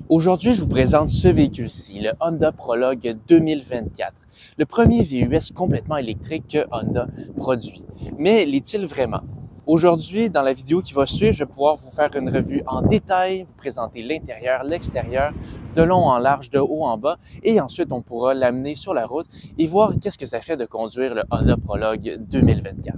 Aujourd'hui, je vous présente ce véhicule-ci, le Honda Prologue 2024, le premier VUS complètement électrique que Honda produit. Mais l'est-il vraiment? Aujourd'hui, dans la vidéo qui va suivre, je vais pouvoir vous faire une revue en détail, vous présenter l'intérieur, l'extérieur, de long en large, de haut en bas, et ensuite on pourra l'amener sur la route et voir qu'est-ce que ça fait de conduire le Honda Prologue 2024.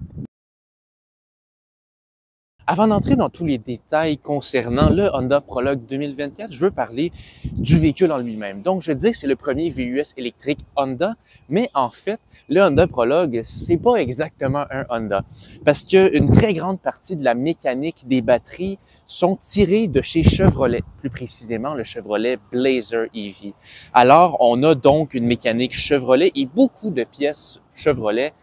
Avant d'entrer dans tous les détails concernant le Honda Prologue 2024, je veux parler du véhicule en lui-même. Donc, je dis que c'est le premier VUS électrique Honda, mais en fait, le Honda Prologue, c'est pas exactement un Honda, parce qu'une très grande partie de la mécanique des batteries sont tirées de chez Chevrolet, plus précisément le Chevrolet Blazer EV. Alors, on a donc une mécanique Chevrolet et beaucoup de pièces Chevrolet,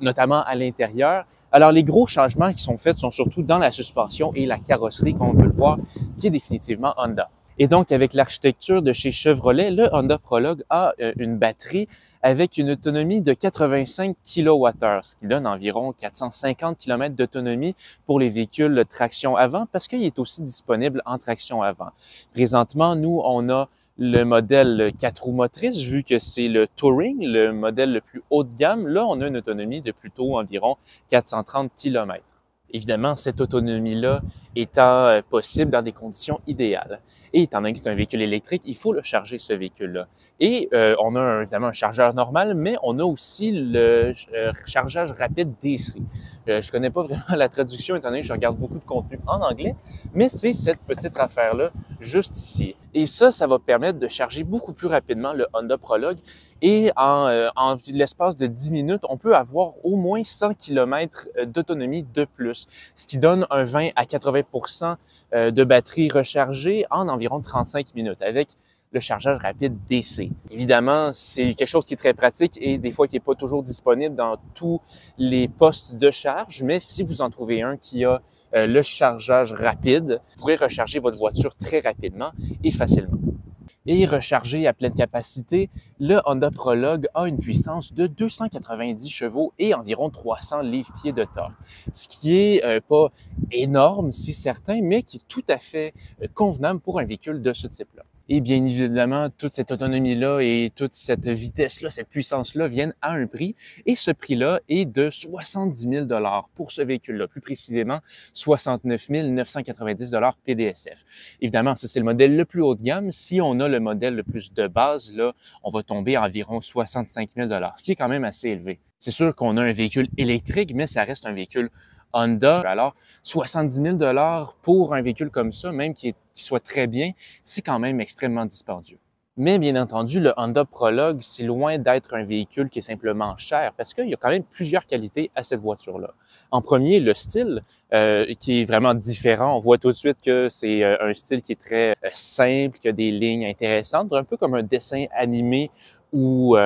notamment à l'intérieur. Alors, les gros changements qui sont faits sont surtout dans la suspension et la carrosserie, comme on peut le voir, qui est définitivement Honda. Et donc, avec l'architecture de chez Chevrolet, le Honda Prologue a une batterie avec une autonomie de 85 kWh, ce qui donne environ 450 km d'autonomie pour les véhicules traction avant, parce qu'il est aussi disponible en traction avant. Présentement, nous, on a le modèle 4 roues motrices, vu que c'est le Touring, le modèle le plus haut de gamme. Là, on a une autonomie de plutôt environ 430 km. Évidemment, cette autonomie-là étant possible dans des conditions idéales. Et étant donné que c'est un véhicule électrique, il faut le charger, ce véhicule-là. Et on a évidemment un chargeur normal, mais on a aussi le chargage rapide DC. Je connais pas vraiment la traduction, étant donné que je regarde beaucoup de contenu en anglais, mais c'est cette petite affaire-là, juste ici. Et ça va permettre de charger beaucoup plus rapidement le Honda Prologue. Et en l'espace de 10 minutes, on peut avoir au moins 100 km d'autonomie de plus, ce qui donne un 20 à 80% de batterie rechargée en environ 35 minutes avec le chargeur rapide DC. Évidemment, c'est quelque chose qui est très pratique et des fois qui n'est pas toujours disponible dans tous les postes de charge, mais si vous en trouvez un qui a le chargeur rapide, vous pourrez recharger votre voiture très rapidement et facilement. Et rechargé à pleine capacité, le Honda Prologue a une puissance de 290 chevaux et environ 300 livres-pieds de torque, ce qui est pas énorme, c'est certain, mais qui est tout à fait convenable pour un véhicule de ce type-là. Et bien évidemment, toute cette autonomie-là et toute cette vitesse-là, cette puissance-là viennent à un prix. Et ce prix-là est de 70 000 $ pour ce véhicule-là. Plus précisément, 69 990 $ PDSF. Évidemment, ça, c'est le modèle le plus haut de gamme. Si on a le modèle le plus de base, là, on va tomber à environ 65 000 $, ce qui est quand même assez élevé. C'est sûr qu'on a un véhicule électrique, mais ça reste un véhicule Honda. Alors, 70 000 $ pour un véhicule comme ça, même qui soit très bien, c'est quand même extrêmement dispendieux. Mais bien entendu, le Honda Prologue, c'est loin d'être un véhicule qui est simplement cher parce qu'il y a quand même plusieurs qualités à cette voiture-là. En premier, le style qui est vraiment différent. On voit tout de suite que c'est un style qui est très simple, qui a des lignes intéressantes, un peu comme un dessin animé ou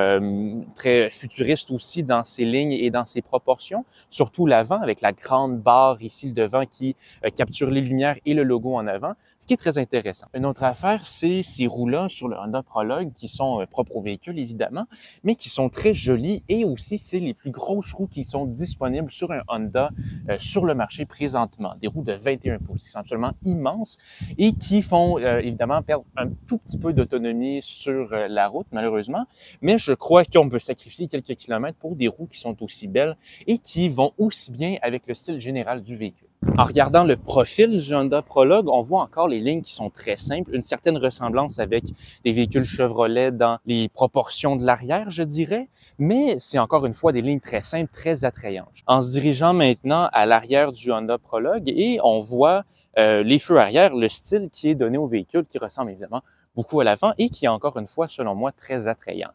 très futuriste aussi dans ses lignes et dans ses proportions, surtout l'avant avec la grande barre ici, le devant qui capture les lumières et le logo en avant, ce qui est très intéressant. Une autre affaire, c'est ces roues-là sur le Honda Prologue qui sont propres au véhicule évidemment, mais qui sont très jolies et aussi c'est les plus grosses roues qui sont disponibles sur un Honda sur le marché présentement. Des roues de 21 pouces qui sont absolument immenses et qui font évidemment perdre un tout petit peu d'autonomie sur la route malheureusement. Mais je crois qu'on peut sacrifier quelques kilomètres pour des roues qui sont aussi belles et qui vont aussi bien avec le style général du véhicule. En regardant le profil du Honda Prologue, on voit encore les lignes qui sont très simples, une certaine ressemblance avec des véhicules Chevrolet dans les proportions de l'arrière, je dirais, mais c'est encore une fois des lignes très simples, très attrayantes. En se dirigeant maintenant à l'arrière du Honda Prologue et on voit les feux arrière, le style qui est donné au véhicule qui ressemble évidemment beaucoup à l'avant et qui est encore une fois, selon moi, très attrayant.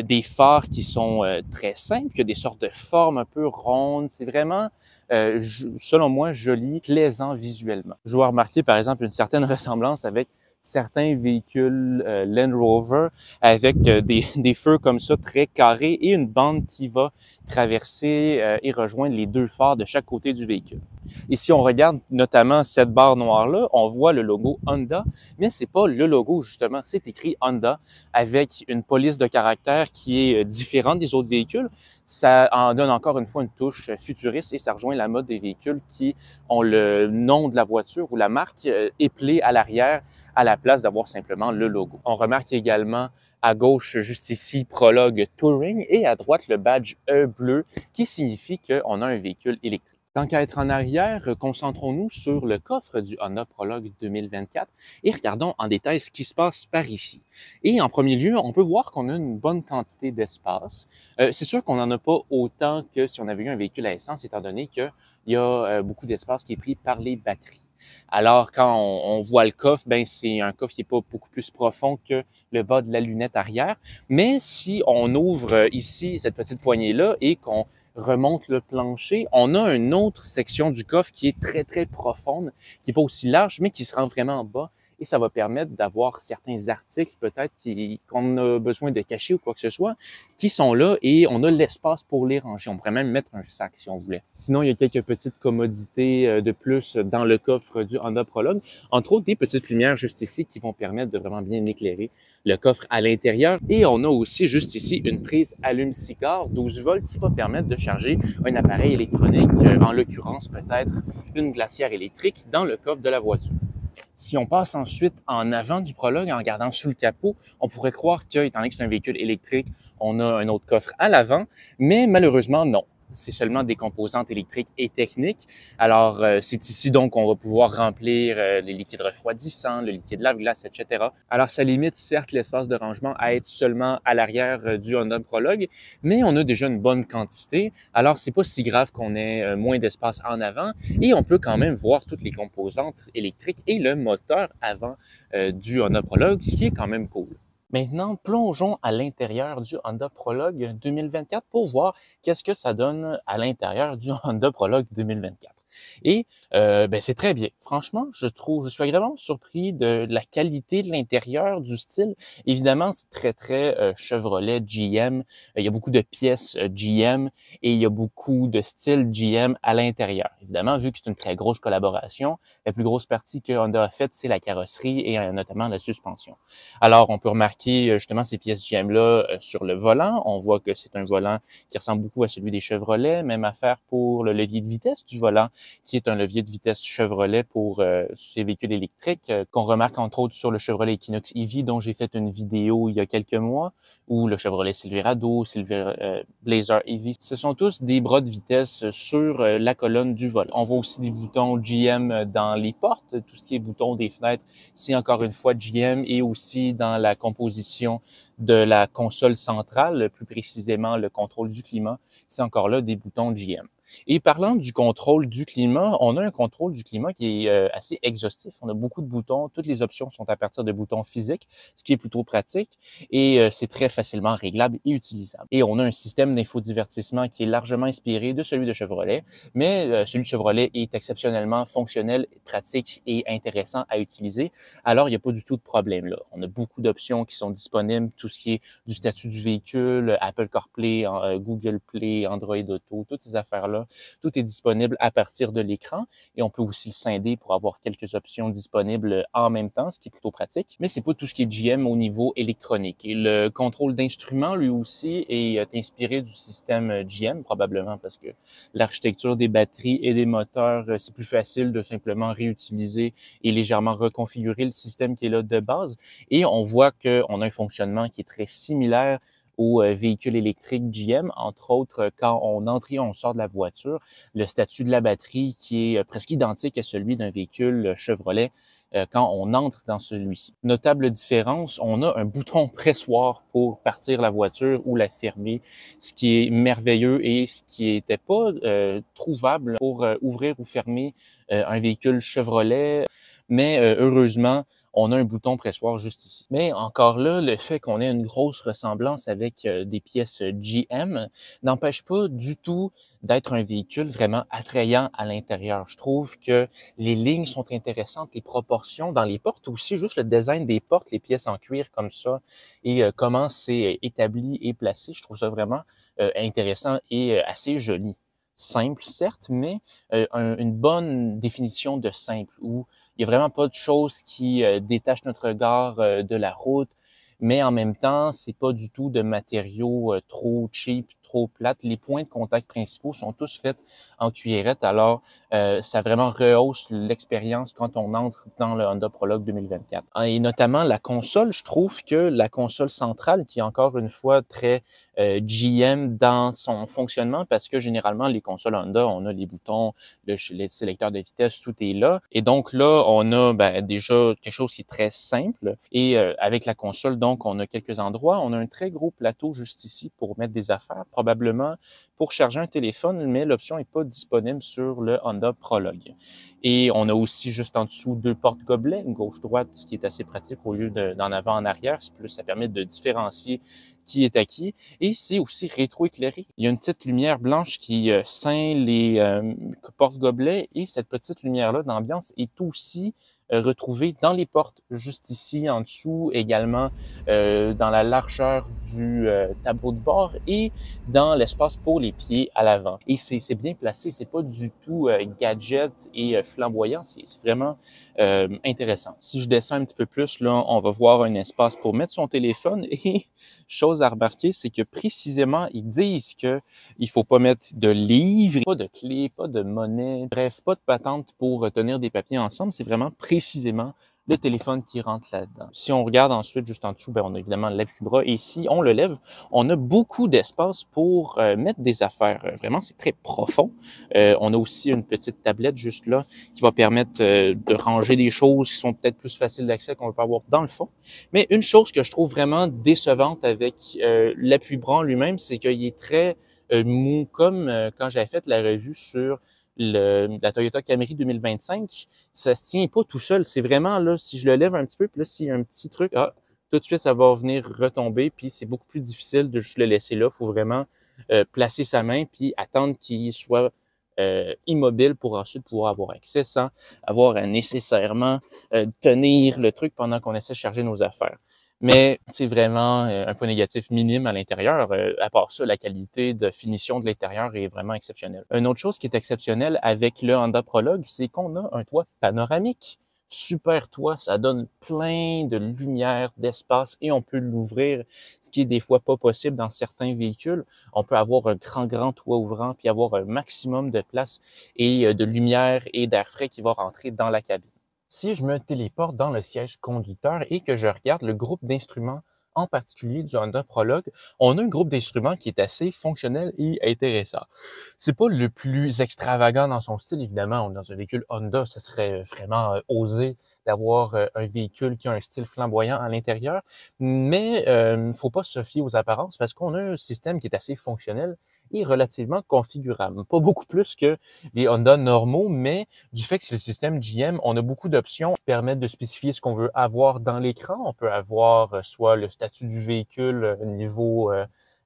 Des phares qui sont très simples, qui ont des sortes de formes un peu rondes. C'est vraiment, selon moi, joli, plaisant visuellement. Je vois remarquer, par exemple, une certaine ressemblance avec certains véhicules Land Rover avec des feux comme ça très carrés et une bande qui va traverser et rejoindre les deux phares de chaque côté du véhicule. Et si on regarde notamment cette barre noire-là, on voit le logo Honda, mais c'est pas le logo justement, c'est écrit Honda avec une police de caractère qui est différente des autres véhicules. Ça en donne encore une fois une touche futuriste et ça rejoint la mode des véhicules qui ont le nom de la voiture ou la marque éplé à l'arrière, à la place d'avoir simplement le logo. On remarque également à gauche, juste ici, Prologue Touring et à droite, le badge E bleu qui signifie qu'on a un véhicule électrique. Tant qu'à être en arrière, concentrons-nous sur le coffre du Honda Prologue 2024 et regardons en détail ce qui se passe par ici. Et en premier lieu, on peut voir qu'on a une bonne quantité d'espace. C'est sûr qu'on n'en a pas autant que si on avait eu un véhicule à essence, étant donné qu'il y a beaucoup d'espace qui est pris par les batteries. Alors, quand on voit le coffre, ben c'est un coffre qui est pas beaucoup plus profond que le bas de la lunette arrière. Mais si on ouvre ici cette petite poignée-là et qu'on remonte le plancher, on a une autre section du coffre qui est très, très profonde, qui n'est pas aussi large, mais qui se rend vraiment en bas. Et ça va permettre d'avoir certains articles peut-être qu'on a besoin de cacher ou quoi que ce soit, qui sont là et on a l'espace pour les ranger. On pourrait même mettre un sac si on voulait. Sinon, il y a quelques petites commodités de plus dans le coffre du Honda Prologue. Entre autres, des petites lumières juste ici qui vont permettre de vraiment bien éclairer le coffre à l'intérieur. Et on a aussi juste ici une prise allume-cigare 12 volts qui va permettre de charger un appareil électronique, en l'occurrence peut-être une glacière électrique dans le coffre de la voiture. Si on passe ensuite en avant du Prologue en regardant sous le capot, on pourrait croire que, étant donné que c'est un véhicule électrique, on a un autre coffre à l'avant, mais malheureusement non. C'est seulement des composantes électriques et techniques. Alors, c'est ici donc qu'on va pouvoir remplir les liquides refroidissants, le liquide lave-glace, etc. Alors, ça limite certes l'espace de rangement à être seulement à l'arrière du Honda Prologue, mais on a déjà une bonne quantité. Alors, c'est pas si grave qu'on ait moins d'espace en avant et on peut quand même voir toutes les composantes électriques et le moteur avant du Honda Prologue, ce qui est quand même cool. Maintenant, plongeons à l'intérieur du Honda Prologue 2024 pour voir qu'est-ce que ça donne à l'intérieur du Honda Prologue 2024. Et ben, c'est très bien. Franchement, je suis agréablement surpris de la qualité de l'intérieur, du style. Évidemment, c'est très, très Chevrolet GM. Il y a beaucoup de pièces GM et il y a beaucoup de style GM à l'intérieur. Évidemment, vu que c'est une très grosse collaboration, la plus grosse partie que Honda a faite, c'est la carrosserie et notamment la suspension. Alors, on peut remarquer justement ces pièces GM-là sur le volant. On voit que c'est un volant qui ressemble beaucoup à celui des Chevrolet. Même affaire pour le levier de vitesse du volant, qui est un levier de vitesse Chevrolet pour ces véhicules électriques, qu'on remarque entre autres sur le Chevrolet Equinox EV, dont j'ai fait une vidéo il y a quelques mois, ou le Chevrolet Silverado, Blazer EV. Ce sont tous des bras de vitesse sur la colonne du volant. On voit aussi des boutons GM dans les portes. Tout ce qui est bouton des fenêtres, c'est encore une fois GM, et aussi dans la composition de la console centrale, plus précisément le contrôle du climat, c'est encore là des boutons GM. Et parlant du contrôle du climat, on a un contrôle du climat qui est assez exhaustif. On a beaucoup de boutons. Toutes les options sont à partir de boutons physiques, ce qui est plutôt pratique. Et c'est très facilement réglable et utilisable. Et on a un système d'infodivertissement qui est largement inspiré de celui de Chevrolet. Mais celui de Chevrolet est exceptionnellement fonctionnel, pratique et intéressant à utiliser. Alors, il n'y a pas du tout de problème là. On a beaucoup d'options qui sont disponibles. Tout ce qui est du statut du véhicule, Apple CarPlay, Google Play, Android Auto, toutes ces affaires-là. Tout est disponible à partir de l'écran et on peut aussi le scinder pour avoir quelques options disponibles en même temps, ce qui est plutôt pratique. Mais c'est pas tout ce qui est GM au niveau électronique. Et le contrôle d'instruments, lui aussi, est inspiré du système GM, probablement parce que l'architecture des batteries et des moteurs, c'est plus facile de simplement réutiliser et légèrement reconfigurer le système qui est là de base. Et on voit qu'on a un fonctionnement qui est très similaire aux véhicules électriques GM, entre autres quand on entre et on sort de la voiture, le statut de la batterie qui est presque identique à celui d'un véhicule Chevrolet quand on entre dans celui-ci. Notable différence, on a un bouton pressoir pour partir la voiture ou la fermer, ce qui est merveilleux et ce qui n'était pas trouvable pour ouvrir ou fermer un véhicule Chevrolet. Mais heureusement, on a un bouton pressoir juste ici. Mais encore là, le fait qu'on ait une grosse ressemblance avec des pièces GM n'empêche pas du tout d'être un véhicule vraiment attrayant à l'intérieur. Je trouve que les lignes sont intéressantes, les proportions dans les portes aussi, juste le design des portes, les pièces en cuir comme ça et comment c'est établi et placé, je trouve ça vraiment intéressant et assez joli. Simple, certes, mais une bonne définition de simple où il y a vraiment pas de choses qui détachent notre regard de la route, mais en même temps, c'est pas du tout de matériaux trop cheap, trop plate. Les points de contact principaux sont tous faits en cuillerette, alors ça vraiment rehausse l'expérience quand on entre dans le Honda Prologue 2024. Et notamment la console, je trouve que la console centrale, qui est encore une fois très GM dans son fonctionnement, parce que généralement les consoles Honda, on a les boutons, les sélecteurs de vitesse, tout est là. Et donc là, on a déjà quelque chose qui est très simple. Et avec la console, donc, on a quelques endroits. On a un très gros plateau juste ici pour mettre des affaires, probablement pour charger un téléphone, mais l'option n'est pas disponible sur le Honda Prologue. Et on a aussi juste en dessous 2 portes-gobelets, gauche-droite, ce qui est assez pratique au lieu d'en avant en arrière. Plus, ça permet de différencier qui est à qui. Et c'est aussi rétroéclairé. Il y a une petite lumière blanche qui ceint les portes-gobelets et cette petite lumière-là d'ambiance est aussi retrouvée dans les portes, juste ici en dessous, également dans la largeur du tableau de bord et dans l'espace pour les pieds à l'avant. Et c'est bien placé, c'est pas du tout gadget et flamboyant, c'est vraiment intéressant. Si je descends un petit peu plus, là, on va voir un espace pour mettre son téléphone et chose à remarquer, c'est que précisément, ils disent que il faut pas mettre de livres, pas de clés, pas de monnaie, bref, pas de patente pour tenir des papiers ensemble. C'est vraiment précisément le téléphone qui rentre là-dedans. Si on regarde ensuite juste en dessous, on a évidemment l'appui-bras et si on le lève, on a beaucoup d'espace pour mettre des affaires. Vraiment, c'est très profond. On a aussi une petite tablette juste là qui va permettre de ranger des choses qui sont peut-être plus faciles d'accès qu'on ne peut pas avoir dans le fond. Mais une chose que je trouve vraiment décevante avec l'appui-bras lui-même, c'est qu'il est très mou, comme quand j'avais fait la revue sur la Toyota Camry 2025, ça se tient pas tout seul. C'est vraiment là, si je le lève un petit peu, puis là, s'il y a un petit truc, tout de suite, ça va venir retomber, puis c'est beaucoup plus difficile de juste le laisser là. Il faut vraiment placer sa main, puis attendre qu'il soit immobile pour ensuite pouvoir avoir accès sans avoir à nécessairement tenir le truc pendant qu'on essaie de charger nos affaires. Mais c'est vraiment un point négatif minime à l'intérieur. À part ça, la qualité de finition de l'intérieur est vraiment exceptionnelle. Une autre chose qui est exceptionnelle avec le Honda Prologue, c'est qu'on a un toit panoramique. Super toit, ça donne plein de lumière, d'espace et on peut l'ouvrir, ce qui est des fois pas possible dans certains véhicules. On peut avoir un grand toit ouvrant puis avoir un maximum de place et de lumière et d'air frais qui va rentrer dans la cabine. Si je me téléporte dans le siège conducteur et que je regarde le groupe d'instruments en particulier du Honda Prologue, on a un groupe d'instruments qui est assez fonctionnel et intéressant. C'est pas le plus extravagant dans son style, évidemment. On est dans un véhicule Honda, ça serait vraiment osé d'avoir un véhicule qui a un style flamboyant à l'intérieur, mais faut pas se fier aux apparences parce qu'on a un système qui est assez fonctionnel et relativement configurable. Pas beaucoup plus que les Honda normaux, mais du fait que c'est le système GM, on a beaucoup d'options qui permettent de spécifier ce qu'on veut avoir dans l'écran. On peut avoir soit le statut du véhicule, niveau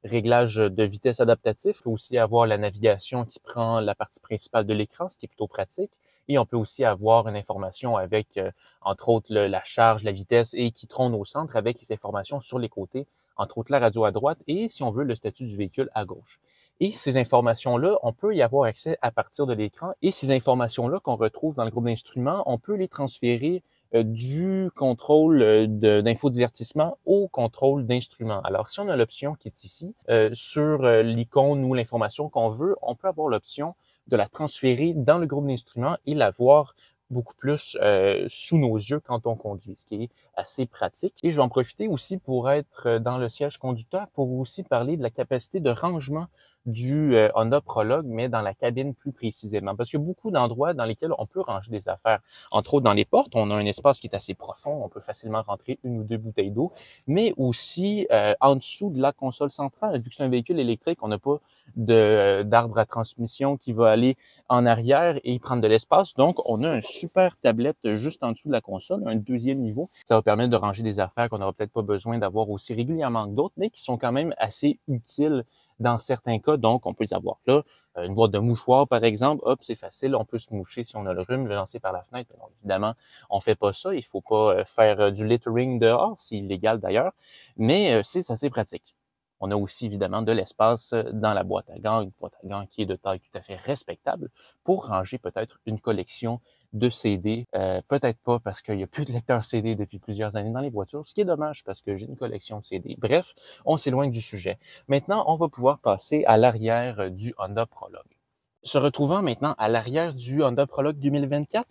réglage de vitesse adaptatif. On peut aussi avoir la navigation qui prend la partie principale de l'écran, ce qui est plutôt pratique. Et on peut aussi avoir une information avec, entre autres, la charge, la vitesse et qui trône au centre avec les informations sur les côtés, entre autres la radio à droite et, si on veut, le statut du véhicule à gauche. Et ces informations-là, on peut y avoir accès à partir de l'écran. Et ces informations-là qu'on retrouve dans le groupe d'instruments, on peut les transférer du contrôle d'infodivertissement au contrôle d'instruments. Alors, si on a l'option qui est ici, sur l'icône ou l'information qu'on veut, on peut avoir l'option de la transférer dans le groupe d'instruments et la voir beaucoup plus sous nos yeux quand on conduit, ce qui est assez pratique. Et je vais en profiter aussi pour être dans le siège conducteur pour aussi parler de la capacité de rangement du Honda Prologue, mais dans la cabine plus précisément. Parce qu'il y a beaucoup d'endroits dans lesquels on peut ranger des affaires. Entre autres, dans les portes, on a un espace qui est assez profond. On peut facilement rentrer 1 ou 2 bouteilles d'eau. Mais aussi, en dessous de la console centrale, vu que c'est un véhicule électrique, on n'a pas d'arbre à transmission qui va aller en arrière et prendre de l'espace. Donc, on a un super tablette juste en dessous de la console, un deuxième niveau. Ça va permettre de ranger des affaires qu'on n'aura peut-être pas besoin d'avoir aussi régulièrement que d'autres, mais qui sont quand même assez utiles dans certains cas. Donc, on peut les avoir là. Une boîte de mouchoirs, par exemple, hop, c'est facile. On peut se moucher si on a le rhume, le lancer par la fenêtre. Donc, évidemment, on fait pas ça. Il faut pas faire du littering dehors, c'est illégal d'ailleurs. Mais c'est assez pratique. On a aussi évidemment de l'espace dans la boîte à gants, une boîte à gants qui est de taille tout à fait respectable pour ranger peut-être une collection de CD. Peut-être pas parce qu'il n'y a plus de lecteur CD depuis plusieurs années dans les voitures, ce qui est dommage parce que j'ai une collection de CD. Bref, on s'éloigne du sujet. Maintenant, on va pouvoir passer à l'arrière du Honda Prologue. Se retrouvant maintenant à l'arrière du Honda Prologue 2024,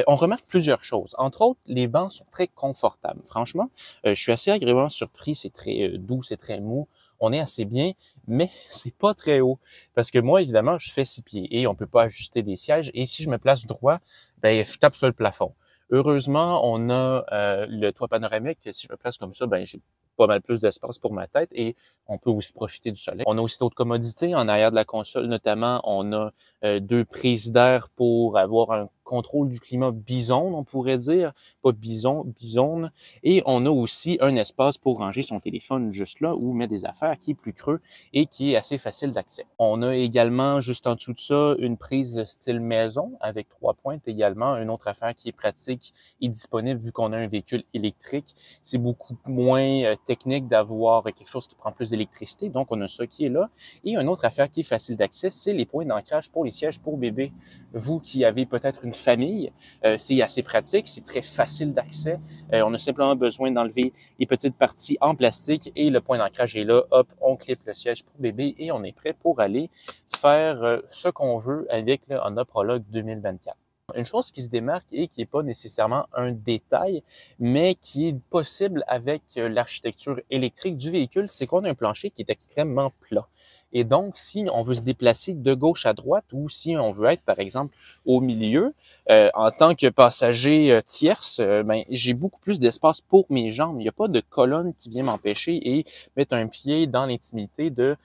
on remarque plusieurs choses. Entre autres, les bancs sont très confortables. Franchement, je suis assez agréablement surpris. C'est très doux, c'est très mou. On est assez bien, mais c'est pas très haut. Parce que moi, évidemment, je fais 6 pieds et on peut pas ajuster des sièges. Et si je me place droit, ben je tape sur le plafond. Heureusement, on a le toit panoramique. Si je me place comme ça, ben j'ai pas mal plus d'espace pour ma tête et on peut aussi profiter du soleil. On a aussi d'autres commodités. En arrière de la console, notamment, on a 2 prises d'air pour avoir un contrôle du climat bison, on pourrait dire, pas bison, bisone. Et on a aussi un espace pour ranger son téléphone juste là ou mettre des affaires qui est plus creux et qui est assez facile d'accès. On a également, juste en dessous de ça, une prise style maison avec 3 pointes également. Une autre affaire qui est pratique et disponible vu qu'on a un véhicule électrique. C'est beaucoup moins technique d'avoir quelque chose qui prend plus d'électricité. Donc, on a ça qui est là. Et une autre affaire qui est facile d'accès, c'est les points d'ancrage pour les sièges pour bébé. Vous qui avez peut-être une famille, c'est assez pratique, c'est très facile d'accès. On a simplement besoin d'enlever les petites parties en plastique et le point d'ancrage est là. Hop, on clip le siège pour bébé et on est prêt pour aller faire ce qu'on veut avec le Honda Prologue 2024. Une chose qui se démarque et qui n'est pas nécessairement un détail, mais qui est possible avec l'architecture électrique du véhicule, c'est qu'on a un plancher qui est extrêmement plat. Et donc, si on veut se déplacer de gauche à droite ou si on veut être, par exemple, au milieu, en tant que passager tierce, ben, j'ai beaucoup plus d'espace pour mes jambes. Il n'y a pas de colonne qui vient m'empêcher et mettre un pied dans l'intimité de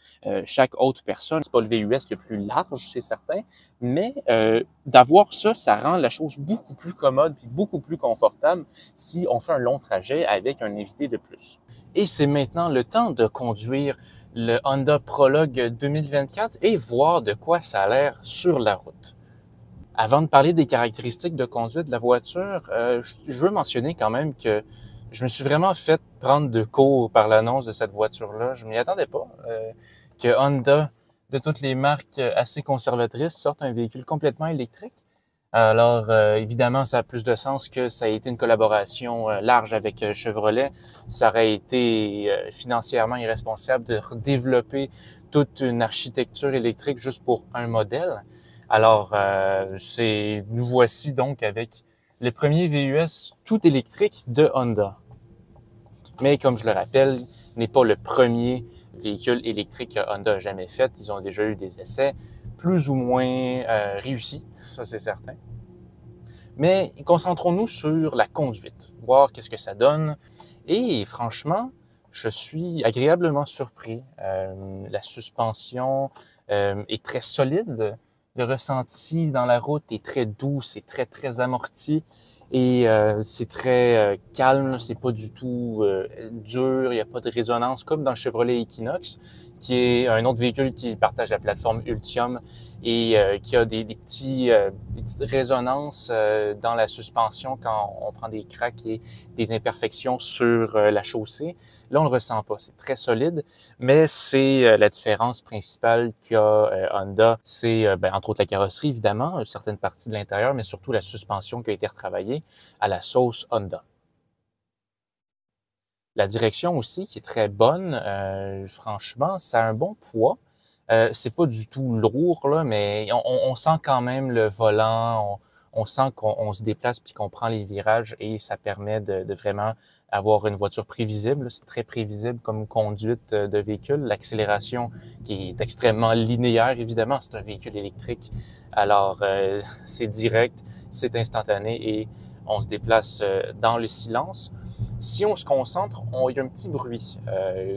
chaque autre personne. C'est pas le VUS le plus large, c'est certain, mais d'avoir ça, ça rend la chose beaucoup plus commode puis beaucoup plus confortable si on fait un long trajet avec un invité de plus. Et c'est maintenant le temps de conduire le Honda Prologue 2024 et voir de quoi ça a l'air sur la route. Avant de parler des caractéristiques de conduite de la voiture, je veux mentionner quand même que je me suis vraiment fait prendre de court par l'annonce de cette voiture-là. Je m'y attendais pas. Que Honda, de toutes les marques assez conservatrices, sorte un véhicule complètement électrique. Alors, évidemment, ça a plus de sens que ça a été une collaboration large avec Chevrolet. Ça aurait été financièrement irresponsable de développer toute une architecture électrique juste pour un modèle. Alors, nous voici donc avec le premier VUS tout électrique de Honda. Mais comme je le rappelle, n'est pas le premier véhicule électrique que Honda a jamais fait. Ils ont déjà eu des essais plus ou moins réussis, ça c'est certain. Mais concentrons-nous sur la conduite, voir qu'est-ce que ça donne. Et franchement, je suis agréablement surpris. La suspension est très solide. Le ressenti dans la route est très doux, c'est très, très amorti. Et c'est très calme, c'est pas du tout dur, il n'y a pas de résonance comme dans le Chevrolet Equinox, qui est un autre véhicule qui partage la plateforme Ultium et qui a des petites résonances dans la suspension quand on prend des cracks et des imperfections sur la chaussée. Là, on le ressent pas, c'est très solide, mais c'est la différence principale qu'a Honda, c'est entre autres la carrosserie évidemment, certaines parties de l'intérieur, mais surtout la suspension qui a été retravaillée à la sauce Honda. La direction aussi, qui est très bonne, franchement, ça a un bon poids. C'est pas du tout lourd, là, mais on sent quand même le volant, on sent qu'on se déplace puis qu'on prend les virages et ça permet de vraiment avoir une voiture prévisible. C'est très prévisible comme conduite de véhicule. L'accélération qui est extrêmement linéaire, évidemment, c'est un véhicule électrique. Alors, c'est direct, c'est instantané et on se déplace dans le silence. Si on se concentre, il y a un petit bruit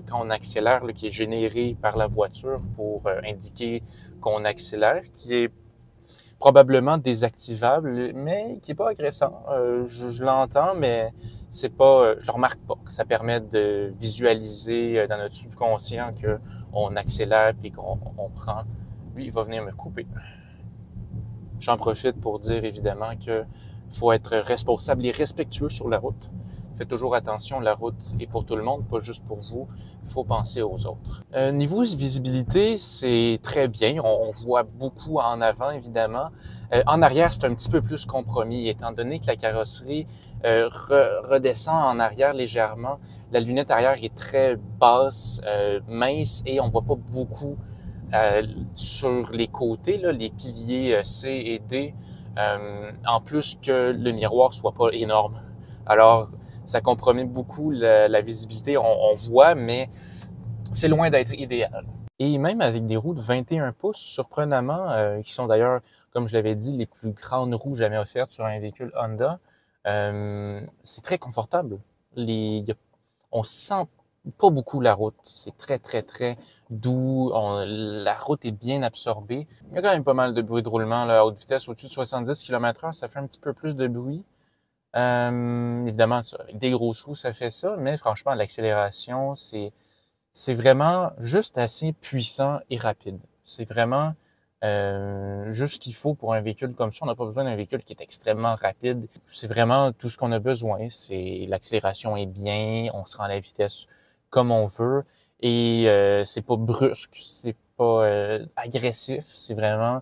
quand on accélère là, qui est généré par la voiture pour indiquer qu'on accélère, qui est probablement désactivable, mais qui est pas agressant. Je l'entends, mais c'est pas, je le remarque pas. Ça permet de visualiser dans notre subconscient que on accélère puis qu'on prend. Lui, il va venir me couper. J'en profite pour dire évidemment que faut être responsable et respectueux sur la route. faites toujours attention, la route est pour tout le monde, pas juste pour vous. Il faut penser aux autres. Niveau visibilité, c'est très bien. On voit beaucoup en avant, évidemment. En arrière, c'est un petit peu plus compromis, étant donné que la carrosserie redescend en arrière légèrement. La lunette arrière est très basse, mince, et on voit pas beaucoup sur les côtés, là, les piliers C et D, en plus que le miroir soit pas énorme. Alors, ça compromet beaucoup la visibilité, on voit, mais c'est loin d'être idéal. Et même avec des roues de 21 pouces, surprenamment, qui sont d'ailleurs, comme je l'avais dit, les plus grandes roues jamais offertes sur un véhicule Honda, c'est très confortable. On sent pas beaucoup la route. C'est très, très, très doux. La route est bien absorbée. Il y a quand même pas mal de bruit de roulement là, à haute vitesse. Au-dessus de 70 km/h, ça fait un petit peu plus de bruit. Évidemment, avec des gros sous, ça fait ça. Mais franchement, l'accélération, c'est vraiment juste assez puissant et rapide. C'est vraiment juste ce qu'il faut pour un véhicule comme ça. On n'a pas besoin d'un véhicule qui est extrêmement rapide. C'est vraiment tout ce qu'on a besoin. L'accélération est bien, on se rend à la vitesse comme on veut et c'est pas brusque, c'est pas agressif, c'est vraiment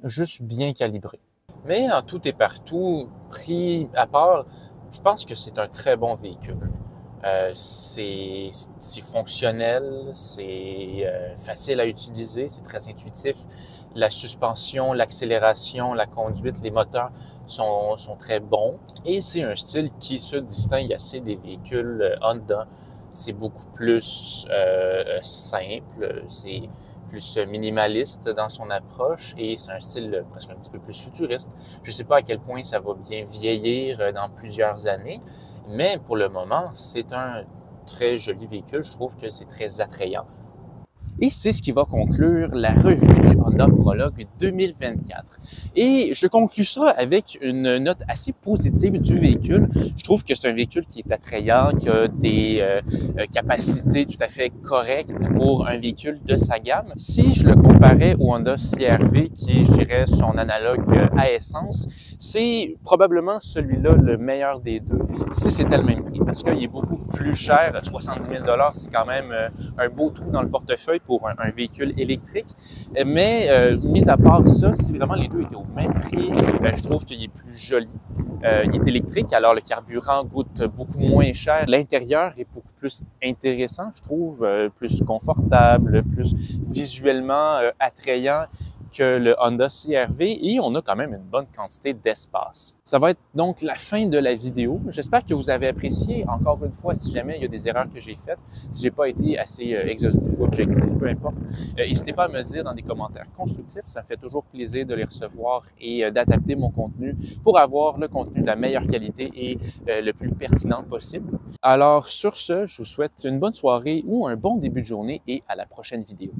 juste bien calibré. Mais en tout et partout, pris à part, je pense que c'est un très bon véhicule. C'est fonctionnel, c'est facile à utiliser, c'est très intuitif. La suspension, l'accélération, la conduite, les moteurs sont très bons. Et c'est un style qui se distingue assez des véhicules Honda. C'est beaucoup plus simple, c'est plus minimaliste dans son approche et c'est un style presque un petit peu plus futuriste. Je ne sais pas à quel point ça va bien vieillir dans plusieurs années, mais pour le moment, c'est un très joli véhicule. Je trouve que c'est très attrayant. Et c'est ce qui va conclure la revue du Honda Prologue 2024. Et je conclus ça avec une note assez positive du véhicule. Je trouve que c'est un véhicule qui est attrayant, qui a des capacités tout à fait correctes pour un véhicule de sa gamme. Si je le comparais au Honda CR-V, qui est, je dirais, son analogue à essence, c'est probablement celui-là le meilleur des deux, si c'était le même prix, parce qu'il est beaucoup plus cher. 70 000 $, c'est quand même un beau trou dans le portefeuille pour un véhicule électrique. Mais mis à part ça, si vraiment les deux étaient au même prix, je trouve qu'il est plus joli. Il est électrique, alors le carburant coûte beaucoup moins cher. L'intérieur est beaucoup plus intéressant, je trouve, plus confortable, plus visuellement attrayant que le Honda CR-V et on a quand même une bonne quantité d'espace. Ça va être donc la fin de la vidéo. J'espère que vous avez apprécié. Encore une fois, si jamais il y a des erreurs que j'ai faites, si j'ai pas été assez exhaustif ou objectif, peu importe, n'hésitez pas à me le dire dans des commentaires constructifs. Ça me fait toujours plaisir de les recevoir et d'adapter mon contenu pour avoir le contenu de la meilleure qualité et le plus pertinent possible. Alors sur ce, je vous souhaite une bonne soirée ou un bon début de journée et à la prochaine vidéo.